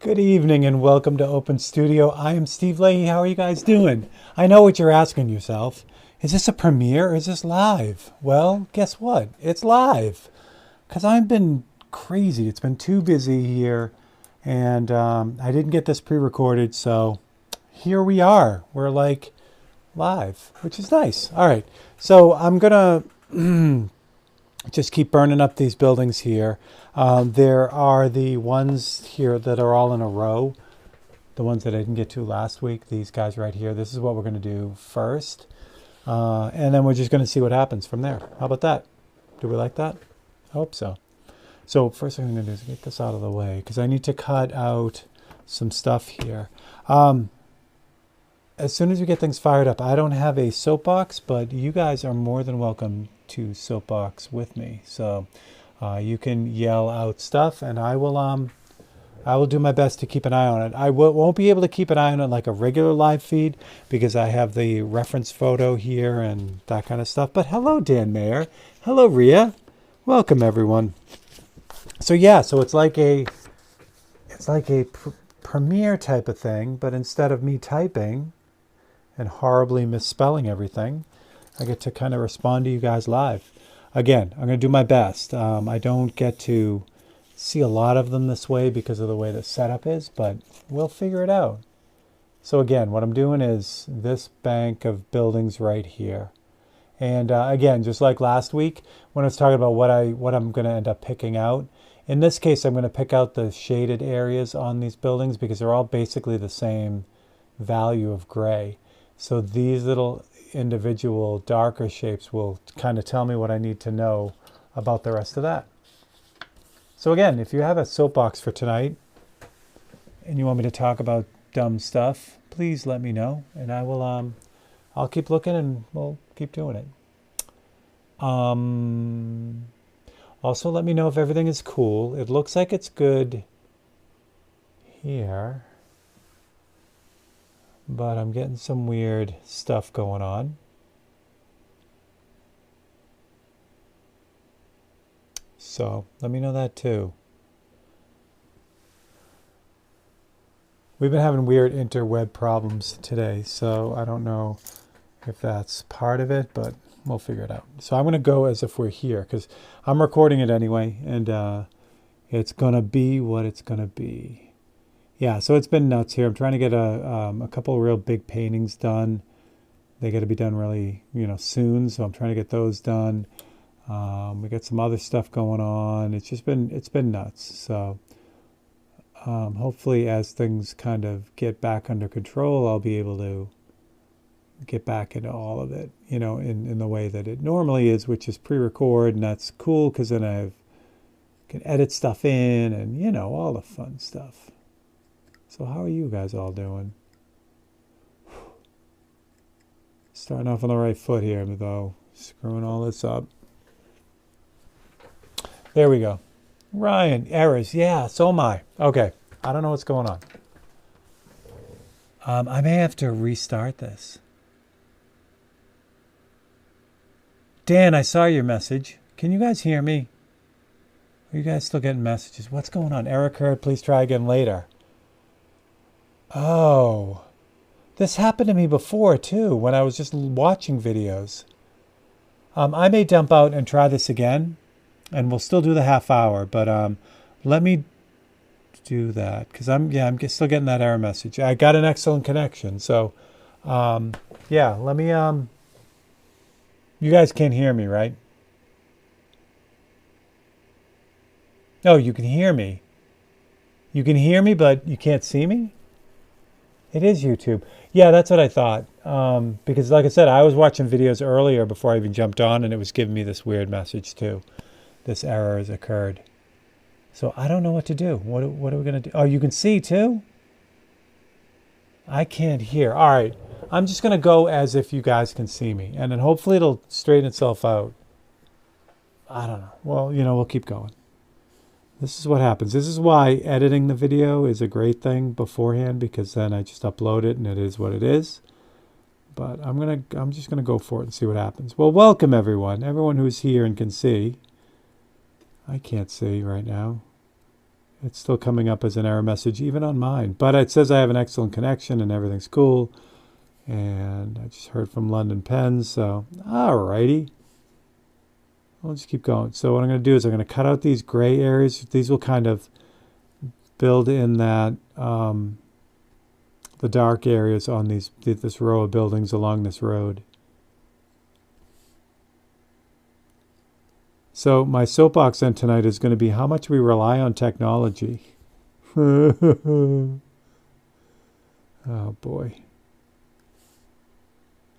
Good evening and welcome to Open Studio. I am Steve Leahy. How are you guys doing? I know what you're asking yourself. Is this a premiere or is this live? Well, guess what? It's live. Because I've been crazy. It's been too busy here. And I didn't get this pre-recorded. So here we are. We're like live, which is nice. All right. So I'm going to just keep burning up these buildings here. There are the ones here that are all in a row. The ones that I didn't get to last week. These guys right here. This is what we're going to do first. And then we're just going to see what happens from there. How about that? Do we like that? I hope so. So first thing I'm going to do is get this out of the way because I need to cut out some stuff here. As soon as we get things fired up, I don't have a soapbox, but you guys are more than welcome to soapbox with me. So you can yell out stuff and I will do my best to keep an eye on it. I won't be able to keep an eye on it like a regular live feed because I have the reference photo here and that kind of stuff. But hello, Dan Mayer. Hello, Ria. Welcome, everyone. So yeah, so it's like a premiere type of thing, but instead of me typing and horribly misspelling everything, I get to kind of respond to you guys live. Again, I'm going to do my best. I don't get to see a lot of them this way because of the way the setup is, but we'll figure it out. So again, what I'm doing is this bank of buildings right here. And again, just like last week, when I was talking about what I'm going to end up picking out, in this case, I'm going to pick out the shaded areas on these buildings because they're all basically the same value of gray. So these little individual darker shapes will kind of tell me what I need to know about the rest of that. So again, if you have a soapbox for tonight and you want me to talk about dumb stuff, please let me know and I will I'll keep looking and we'll keep doing it. Also let me know if everything is cool. It looks like it's good here, but I'm getting some weird stuff going on. So let me know that too. We've been having weird interweb problems today, so I don't know if that's part of it, but we'll figure it out. So I'm going to go as if we're here because I'm recording it anyway, and it's going to be what it's going to be. Yeah, so it's been nuts here. I'm trying to get a couple of real big paintings done. They got to be done really, soon, so I'm trying to get those done. We got some other stuff going on. It's been nuts. So hopefully as things kind of get back under control, I'll be able to get back into all of it, in the way that it normally is, which is pre-record, and that's cool because then I can edit stuff in and, all the fun stuff. So how are you guys all doing? Starting off on the right foot here, though, screwing all this up. There we go. Ryan, errors. Yeah, so am I. Okay, I don't know what's going on. I may have to restart this. Dan, I saw your message. Can you guys hear me? Are you guys still getting messages? What's going on? Error occurred. Please try again later. Oh, this happened to me before too when I was just watching videos. I may dump out and try this again, and we'll still do the half hour. But let me do that because I'm still getting that error message. I got an excellent connection, so let me. You guys can't hear me, right? No, you can hear me. You can hear me, but you can't see me? It is YouTube. Yeah, that's what I thought. Because like I said, I was watching videos earlier before I even jumped on, and it was giving me this weird message too. This error has occurred. So I don't know what to do. What are we going to do? Oh, you can see too? I can't hear. All right. I'm just going to go as if you guys can see me. And then hopefully it'll straighten itself out. I don't know. Well, we'll keep going. This is what happens. This is why editing the video is a great thing beforehand, because then I just upload it and it is what it is. But I'm just gonna go for it and see what happens. Well, welcome everyone who's here and can see. I can't see right now. It's still coming up as an error message, even on mine. But it says I have an excellent connection and everything's cool. And I just heard from London Pens, so alrighty. I'll just keep going. So what I'm going to do is I'm going to cut out these gray areas. These will kind of build in that the dark areas on this row of buildings along this road. So my soapbox then tonight is going to be how much we rely on technology. Oh boy.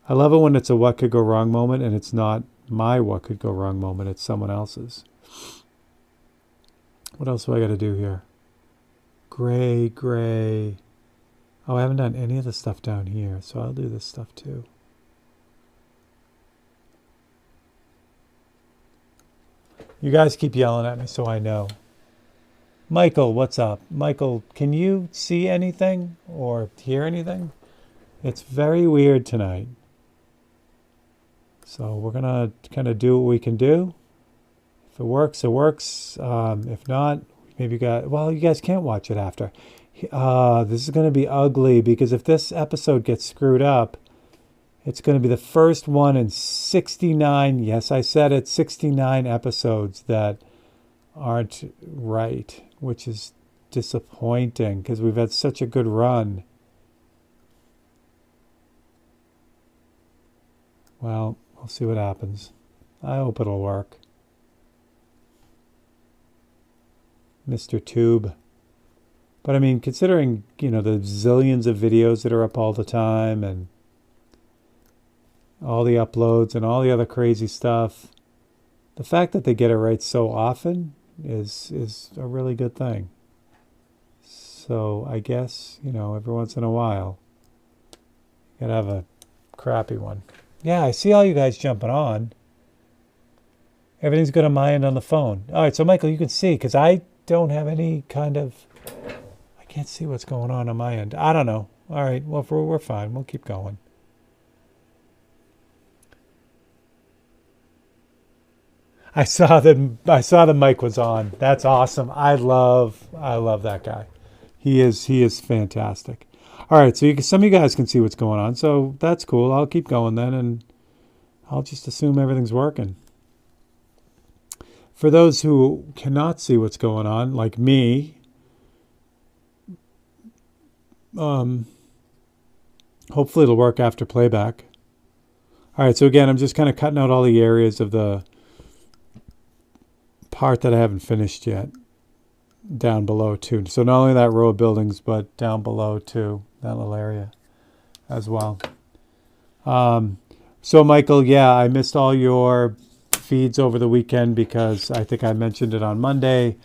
I love it when it's a what could go wrong moment and it's not my what could go wrong moment, it's someone else's. What else do I got to do here? Gray, gray. Oh, I haven't done any of the stuff down here, so I'll do this stuff too. You guys keep yelling at me so I know. Michael, what's up? Michael, can you see anything or hear anything? It's very weird tonight. So we're going to kind of do what we can do. If it works, it works. If not, maybe you guys can't watch it after. This is going to be ugly because if this episode gets screwed up, it's going to be the first one in 69, yes, I said it, 69 episodes that aren't right, which is disappointing because we've had such a good run. Well, we'll see what happens. I hope it'll work. Mr. Tube. But I mean, considering, the zillions of videos that are up all the time and all the uploads and all the other crazy stuff, the fact that they get it right so often is a really good thing. So I guess, every once in a while, you gotta have a crappy one. Yeah, I see all you guys jumping on. Everything's good on my end on the phone. All right, so Michael, you can see, because I don't have any kind of... I can't see what's going on my end. I don't know. All right, well, we're fine. We'll keep going. I saw the mic was on. That's awesome. I love that guy. He is fantastic. All right, so some of you guys can see what's going on, so that's cool. I'll keep going then, and I'll just assume everything's working. For those who cannot see what's going on, like me, hopefully it'll work after playback. All right, so again, I'm just kind of cutting out all the areas of the part that I haven't finished yet down below too. So not only that row of buildings, but down below too, that little area as well. So Michael, yeah, I missed all your feeds over the weekend because I think I mentioned it on Monday.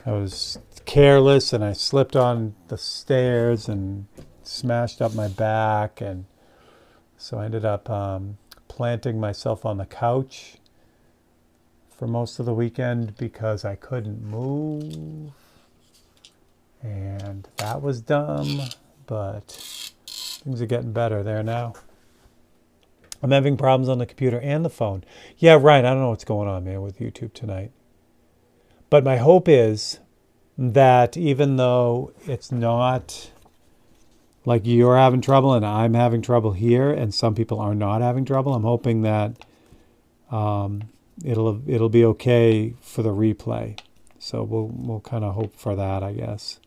I was careless and I slipped on the stairs and smashed up my back, and so I ended up planting myself on the couch for most of the weekend because I couldn't move, and that was dumb, but things are getting better there now. I'm having problems on the computer and the phone. Yeah, right. I don't know what's going on, man, with YouTube tonight. But my hope is that even though it's not like you're having trouble and I'm having trouble here and some people are not having trouble, I'm hoping that it'll be okay for the replay. So we'll kind of hope for that, I guess.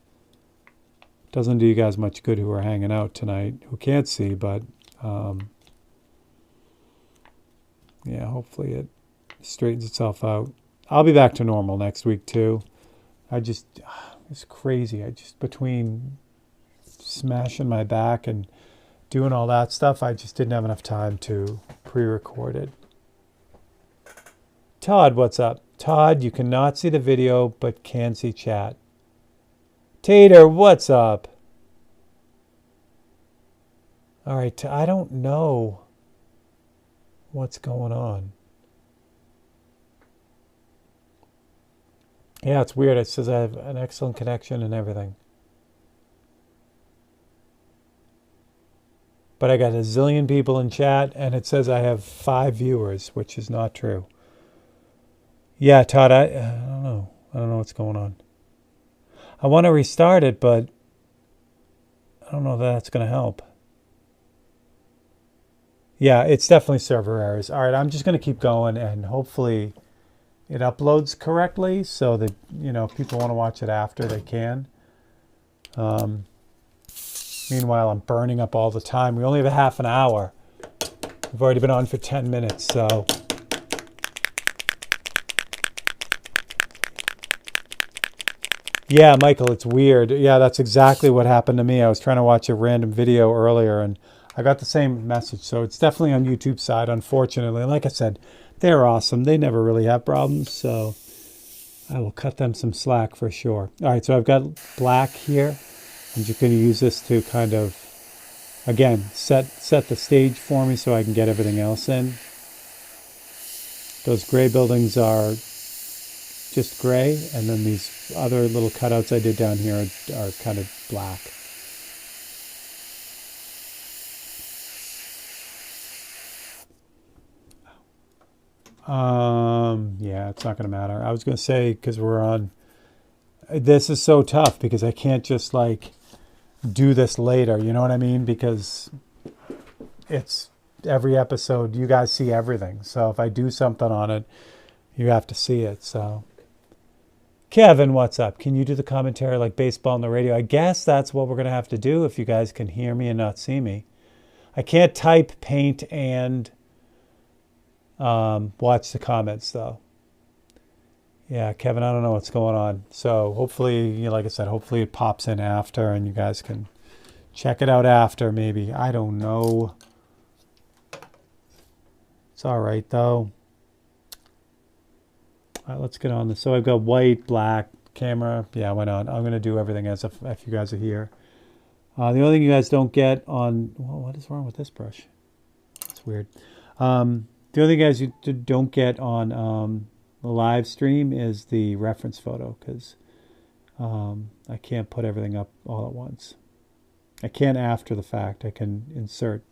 Doesn't do you guys much good who are hanging out tonight, who can't see, but yeah, hopefully it straightens itself out. I'll be back to normal next week too. It's crazy. Between smashing my back and doing all that stuff, I just didn't have enough time to pre-record it. Todd, what's up? Todd, you cannot see the video, but can see chat. Tater, what's up? All right, I don't know what's going on. Yeah, it's weird. It says I have an excellent connection and everything. But I got a zillion people in chat, and it says I have 5 viewers, which is not true. Yeah, Todd, I don't know. I don't know what's going on. I want to restart it, but I don't know if that's going to help. Yeah, it's definitely server errors. All right, I'm just going to keep going, and hopefully it uploads correctly so that, if people want to watch it after, they can. Meanwhile, I'm burning up all the time. We only have a half an hour. We've already been on for 10 minutes, so... Yeah, Michael, it's weird. Yeah, that's exactly what happened to me. I was trying to watch a random video earlier, and I got the same message. So it's definitely on YouTube's side, unfortunately. Like I said, they're awesome. They never really have problems, so I will cut them some slack for sure. All right, so I've got black here. I'm just going to use this to kind of, again, set the stage for me so I can get everything else in. Those gray buildings are just gray, and then these other little cutouts I did down here are kind of black. Yeah, it's not going to matter. I was going to say, because this is so tough because I can't just do this later, you know what I mean? Because it's every episode, you guys see everything. So if I do something on it, you have to see it. So Kevin, what's up? Can you do the commentary like baseball on the radio? I guess that's what we're going to have to do if you guys can hear me and not see me. I can't type, paint, and watch the comments, though. Yeah, Kevin, I don't know what's going on. So hopefully, like I said, hopefully it pops in after and you guys can check it out after, maybe. I don't know. It's all right, though. All right, let's get on this. So I've got white, black, camera. Yeah, why not? I'm going to do everything as if you guys are here. The only thing you guys don't get on... Well, what is wrong with this brush? It's weird. The only thing you guys don't get on the live stream is the reference photo, because I can't put everything up all at once. I can after the fact. I can insert,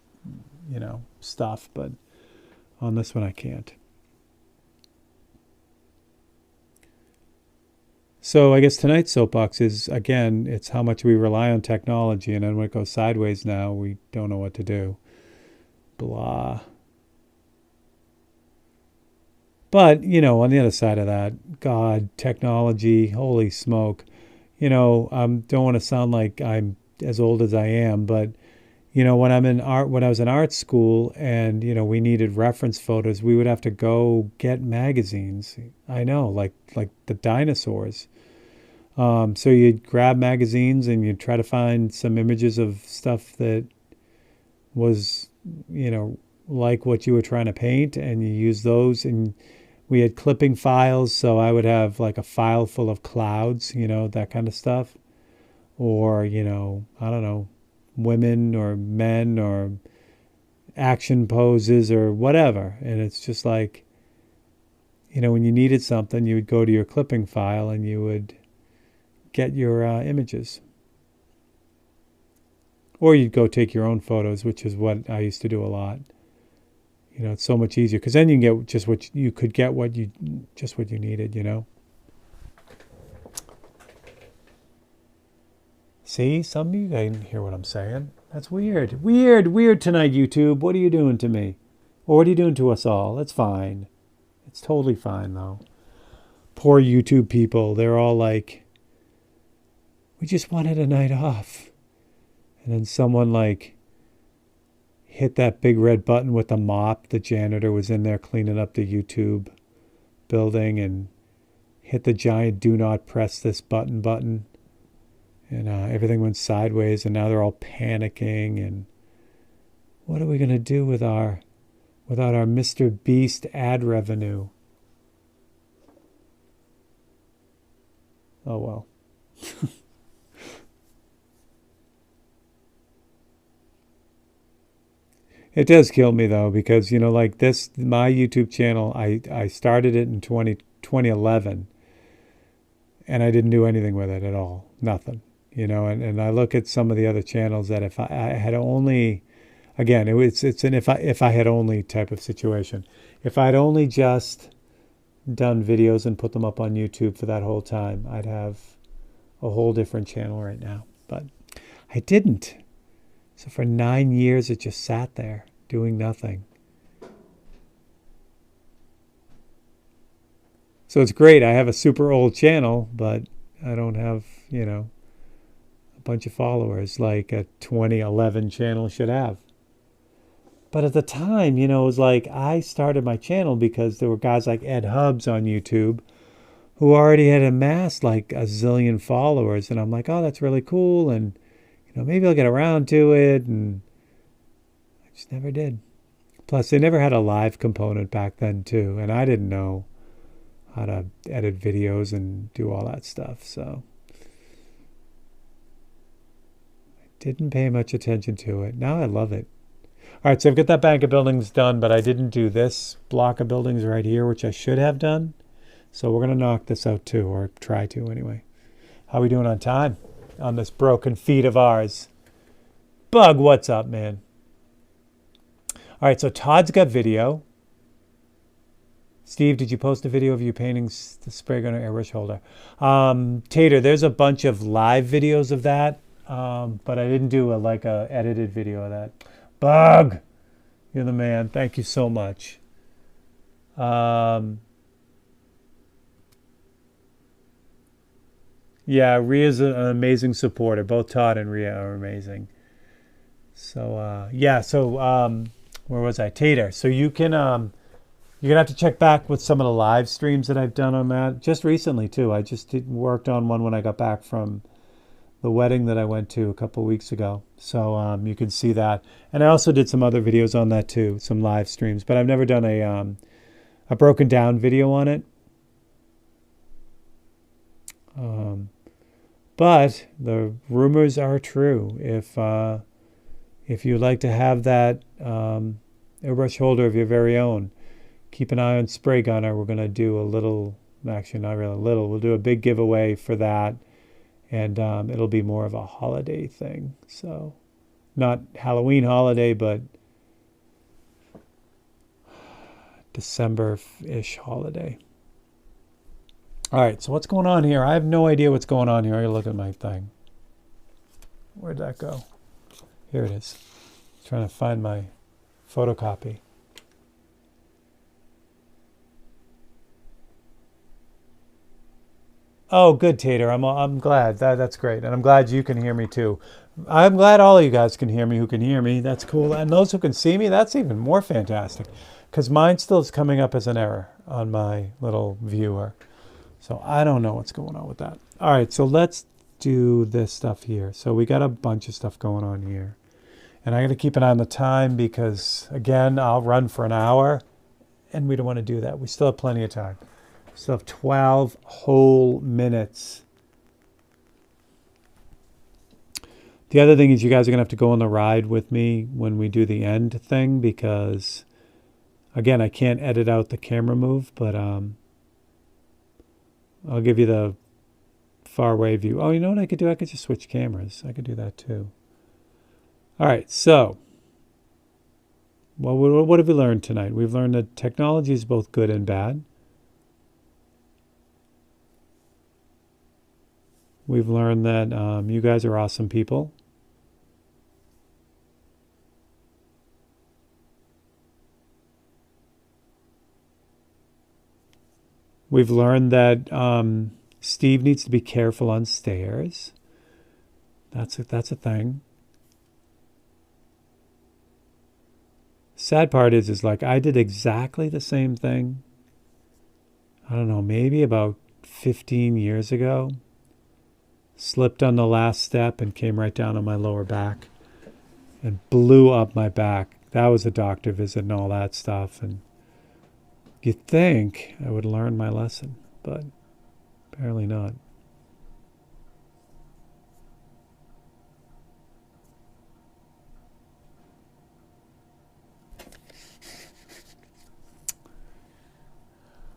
stuff, but on this one I can't. So I guess tonight's soapbox is, again, it's how much we rely on technology, and then when it goes sideways now, we don't know what to do. Blah. But, on the other side of that, God, technology, holy smoke. I don't want to sound like I'm as old as I am, but, when I was in art school and, we needed reference photos, we would have to go get magazines. I know, like the dinosaurs. So you'd grab magazines and you'd try to find some images of stuff that was, like what you were trying to paint, and you use those. And we had clipping files, so I would have like a file full of clouds, that kind of stuff. Or, I don't know, women or men or action poses or whatever. And it's just like, when you needed something, you would go to your clipping file and you would get your images. Or you'd go take your own photos, which is what I used to do a lot. It's so much easier because then you can get just what you needed, See, some of you didn't hear what I'm saying. That's weird. Weird tonight, YouTube. What are you doing to me? Or what are you doing to us all? It's fine. It's totally fine, though. Poor YouTube people. They're all like, we just wanted a night off. And then someone hit that big red button with the mop. The janitor was in there cleaning up the YouTube building and hit the giant do not press this button. And everything went sideways, and now they're all panicking. And what are we going to do without our Mr. Beast ad revenue? Oh, well. It does kill me, though, because, this, my YouTube channel, I started it in 2011, and I didn't do anything with it at all. Nothing. And I look at some of the other channels that if I had only, again, it's an if I had only type of situation. If I'd only just done videos and put them up on YouTube for that whole time, I'd have a whole different channel right now. But I didn't. So for 9 years, it just sat there doing nothing. So it's great. I have a super old channel, but I don't have, a bunch of followers like a 2011 channel should have. But at the time, it was like I started my channel because there were guys like Ed Hubs on YouTube who already had amassed like a zillion followers. And I'm like, oh, that's really cool. And, maybe I'll get around to it. And I just never did. Plus, they never had a live component back then, too. And I didn't know how to edit videos and do all that stuff. So I didn't pay much attention to it. Now I love it. All right, so I've got that bank of buildings done, but I didn't do this block of buildings right here, which I should have done. So we're going to knock this out too, or try to anyway. How are we doing on time on this broken feet of ours? Bug, what's up, man? All right, so Todd's got video. Steve, did you post a video of you painting the spray gun or airbrush holder? Tater, there's a bunch of live videos of that, but I didn't do a edited video of that. Bug, you're the man. Thank you so much. Yeah, Ria's an amazing supporter. Both Todd and Ria are amazing. So, where was I? Tater. So you're going to have to check back with some of the live streams that I've done on that. Just recently, too. I just worked on one when I got back from the wedding that I went to a couple of weeks ago. So you can see that. And I also did some other videos on that, too. Some live streams. But I've never done a broken down video on it. But the rumors are true. If you'd like to have that airbrush holder of your very own, keep an eye on Spray Gunner. We're going to do a little, actually not really little, we'll do a big giveaway for that. And it'll be more of a holiday thing. So not Halloween holiday, but December-ish holiday. All right, so what's going on here? I have no idea what's going on here. I gotta look at my thing. Where'd that go? Here it is. Trying to find my photocopy. Oh, good, Tater. I'm glad. That's great. And I'm glad you can hear me too. I'm glad all of you guys can hear me who can hear me. That's cool. And those who can see me, that's even more fantastic. Because mine still is coming up as an error on my little viewer. So I don't know what's going on with that. All right, so let's do this stuff here. So we got a bunch of stuff going on here. And I got to keep an eye on the time because, again, I'll run for an hour. And we don't want to do that. We still have plenty of time. We still have 12 whole minutes. The other thing is you guys are going to have to go on the ride with me when we do the end thing because, again, I can't edit out the camera move, but I'll give you the far away view. Oh, you know what I could do? I could just switch cameras. I could do that too. All right, so what have we learned tonight? We've learned that technology is both good and bad. We've learned that you guys are awesome people. We've learned that Steve needs to be careful on stairs. That's a thing. Sad part is like I did exactly the same thing. I don't know, maybe about 15 years ago. Slipped on the last step and came right down on my lower back and blew up my back. That was a doctor visit and all that stuff. And you'd think I would learn my lesson, but apparently not.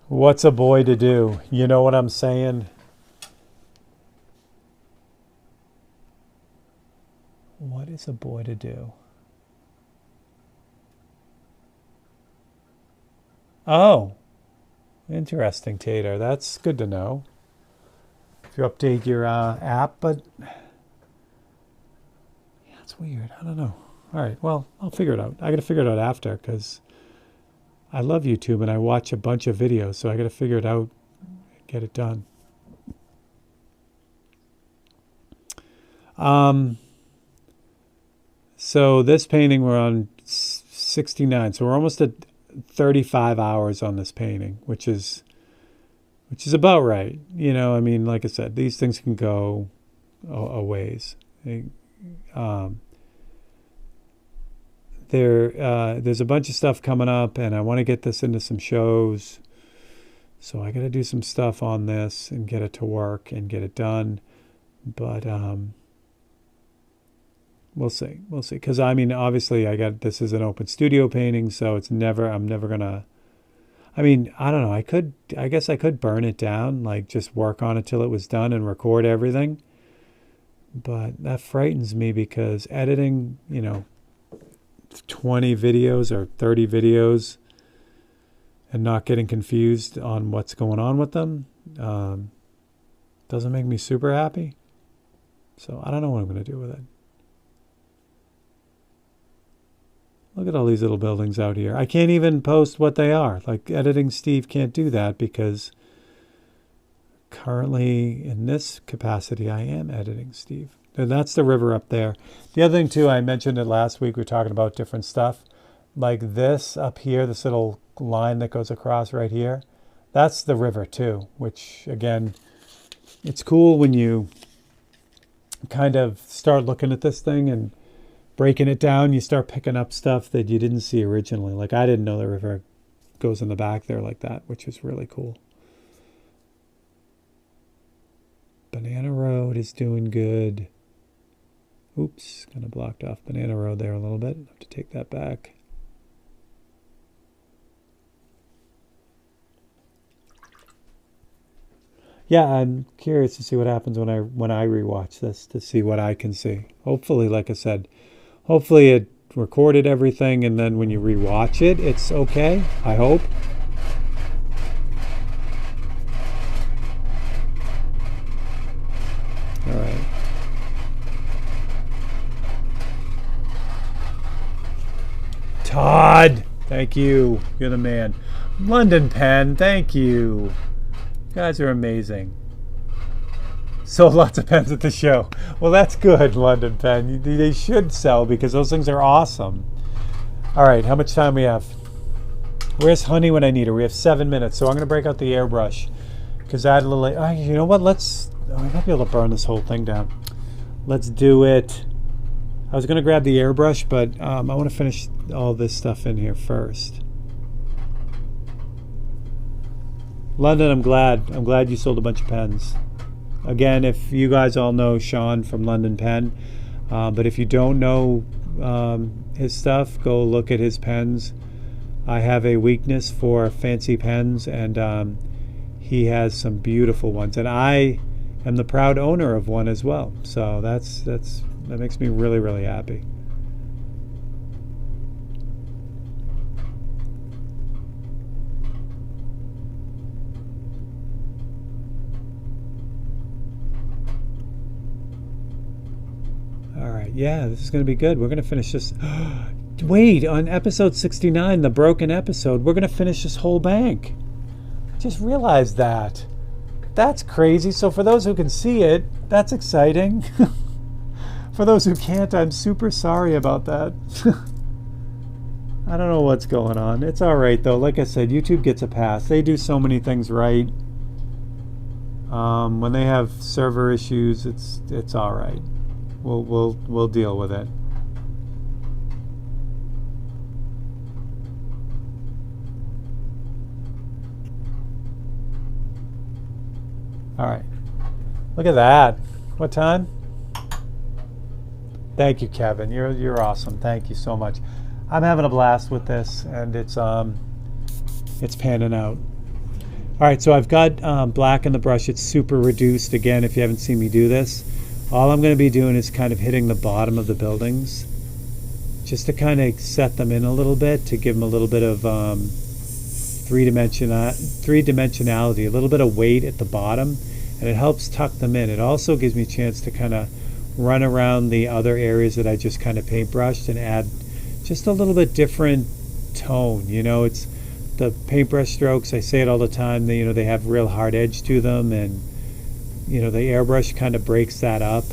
What's a boy to do? You know what I'm saying? What is a boy to do? Oh, interesting, Tater. That's good to know. if you update your app, but yeah, it's weird. I don't know. All right, well, I'll figure it out. I got to figure it out after because I love YouTube and I watch a bunch of videos, so I got to figure it out, get it done. So this painting we're on 69, so we're almost at 35 hours on this painting, which is about right. You know, I mean, like I said, these things can go a ways. There's a bunch of stuff coming up, and I want to get this into some shows. So I got to do some stuff on this and get it to work and get it done. But we'll see. We'll see. Because, I mean, obviously, this is an open studio painting, so I'm never going to, I mean, I don't know. I guess I could burn it down, like just work on it till it was done and record everything. But that frightens me because editing, 20 videos or 30 videos and not getting confused on what's going on with them doesn't make me super happy. So I don't know what I'm going to do with it. Look at all these little buildings out here. I can't even post what they are. Like Editing Steve can't do that because currently in this capacity I am Editing Steve. And that's the river up there. The other thing too, I mentioned it last week, we were talking about different stuff. Like this up here, this little line that goes across right here, that's the river too, which again, it's cool when you kind of start looking at this thing and breaking it down, you start picking up stuff that you didn't see originally. Like I didn't know the river goes in the back there like that, which is really cool. Banana Road is doing good. Oops, kind of blocked off Banana Road there a little bit. I have to take that back. Yeah, I'm curious to see what happens when I rewatch this to see what I can see. Hopefully, like I said, hopefully it recorded everything and then when you rewatch it, it's okay. I hope. All right. Todd, thank you. You're the man. London Pen, thank you. You guys are amazing. Sold lots of pens at the show. Well, that's good, London Pen. They should sell because those things are awesome. All right, how much time we have? Where's Honey when I need her? We have 7 minutes, so I'm going to break out the airbrush because I had a little. You know what? I might be able to burn this whole thing down. Let's do it. I was going to grab the airbrush, but I want to finish all this stuff in here first. London, I'm glad you sold a bunch of pens. Again, if you guys all know Sean from London Pen, but if you don't know his stuff, go look at his pens. I have a weakness for fancy pens, and he has some beautiful ones, and I am the proud owner of one as well. So that makes me really, really happy. All right, yeah, this is going to be good. We're going to finish this. Wait, on episode 69, the broken episode, we're going to finish this whole bank. I just realized that. That's crazy. So for those who can see it, that's exciting. For those who can't, I'm super sorry about that. I don't know what's going on. It's all right, though. Like I said, YouTube gets a pass. They do so many things right. When they have server issues, it's all right. We'll deal with it. All right. Look at that. What time? Thank you, Kevin. You're awesome. Thank you so much. I'm having a blast with this, and it's panning out. All right, so I've got black in the brush. It's super reduced. Again, if you haven't seen me do this, all I'm going to be doing is kind of hitting the bottom of the buildings just to kind of set them in a little bit, to give them a little bit of three-dimensionality, a little bit of weight at the bottom. and it helps tuck them in. It also gives me a chance to kind of run around the other areas that I just kind of paintbrushed and add just a little bit different tone. It's the paintbrush strokes, I say it all the time, they have real hard edge to them, and the airbrush kind of breaks that up.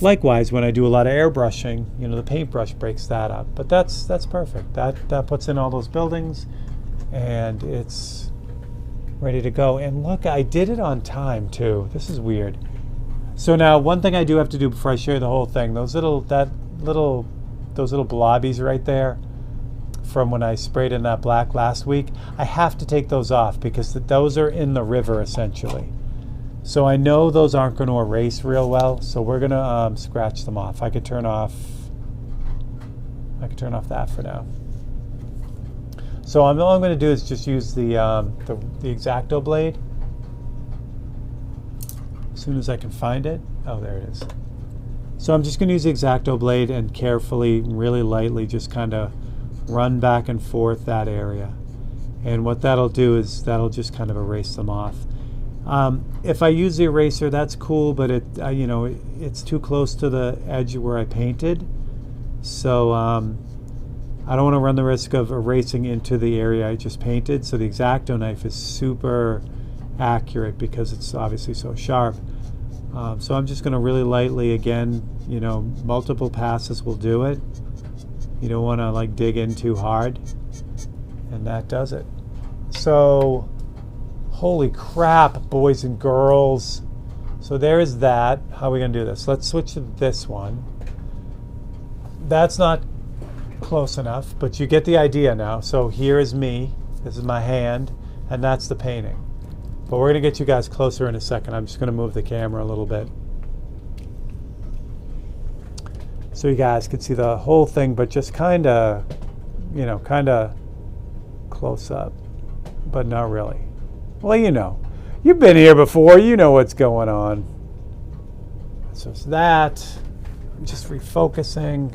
Likewise, when I do a lot of airbrushing, the paintbrush breaks that up. But that's perfect. That puts in all those buildings, and it's ready to go. And look, I did it on time too. This is weird. So now, one thing I do have to do before I show you the whole thing, those little blobbies right there from when I sprayed in that black last week, I have to take those off because those are in the river essentially. So I know those aren't going to erase real well, so we're going to scratch them off. I could turn off that for now. So all I'm going to do is just use the X-Acto blade. As soon as I can find it. Oh, there it is. So I'm just going to use the X-Acto blade and carefully, really lightly, just kind of run back and forth that area. And what that'll do is that'll just kind of erase them off. If I use the eraser, that's cool, but it's too close to the edge where I painted. So I don't want to run the risk of erasing into the area I just painted. So the X-Acto knife is super accurate because it's obviously so sharp. So I'm just going to really lightly, again, multiple passes will do it. You don't want to dig in too hard, and that does it. So holy crap, boys and girls. So there is that. How are we going to do this? Let's switch to this one. That's not close enough, but you get the idea now. So here is me. This is my hand, and that's the painting. But we're going to get you guys closer in a second. I'm just going to move the camera a little bit so you guys can see the whole thing, but just kind of close up, but not really. Well, you've been here before. You know what's going on. So it's that. I'm just refocusing.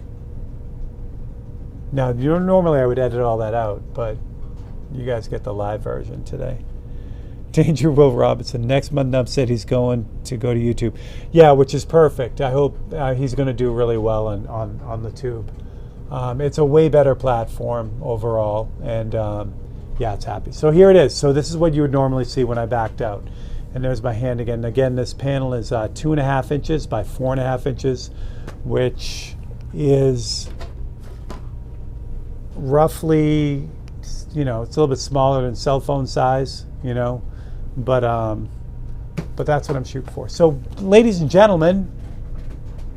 Now, normally I would edit all that out, but you guys get the live version today. Danger Will Robinson. Next month, Nub said he's going to go to YouTube. Yeah, which is perfect. I hope he's going to do really well on the tube. It's a way better platform overall, and yeah, it's happy. So here it is. So this is what you would normally see when I backed out. And there's my hand again. Again, this panel is 2.5 inches by 4.5 inches, which is roughly, it's a little bit smaller than cell phone size, but that's what I'm shooting for. So, ladies and gentlemen,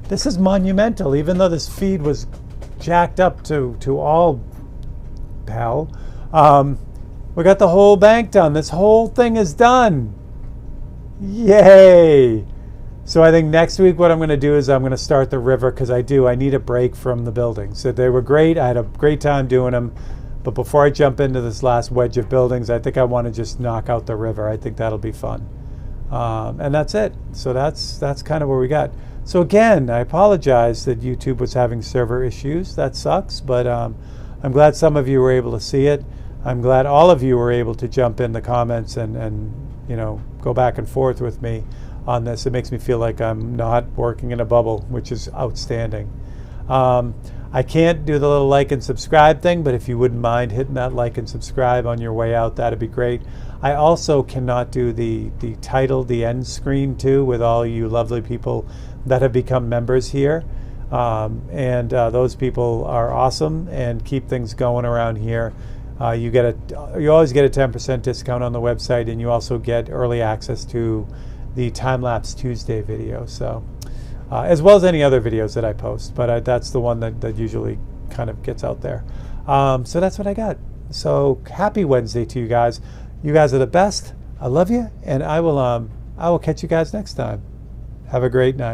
this is monumental. Even though this feed was jacked up to all hell, we got the whole bank done. This whole thing is done. Yay! So I think next week what I'm going to do is I'm going to start the river because I need a break from the buildings. So they were great. I had a great time doing them. But before I jump into this last wedge of buildings, I think I want to just knock out the river. I think that'll be fun. And that's it. So that's kind of where we got. So again, I apologize that YouTube was having server issues. That sucks. But I'm glad some of you were able to see it. I'm glad all of you were able to jump in the comments and go back and forth with me on this. It makes me feel like I'm not working in a bubble, which is outstanding. I can't do the little like and subscribe thing, but if you wouldn't mind hitting that like and subscribe on your way out, that'd be great. I also cannot do the title, the end screen too, with all you lovely people that have become members here. Those people are awesome and keep things going around here. You always get a 10% discount on the website, and you also get early access to the Time-Lapse Tuesday video. So, as well as any other videos that I post, but that's the one that usually kind of gets out there. So that's what I got. So happy Wednesday to you guys. You guys are the best. I love you, and I will catch you guys next time. Have a great night.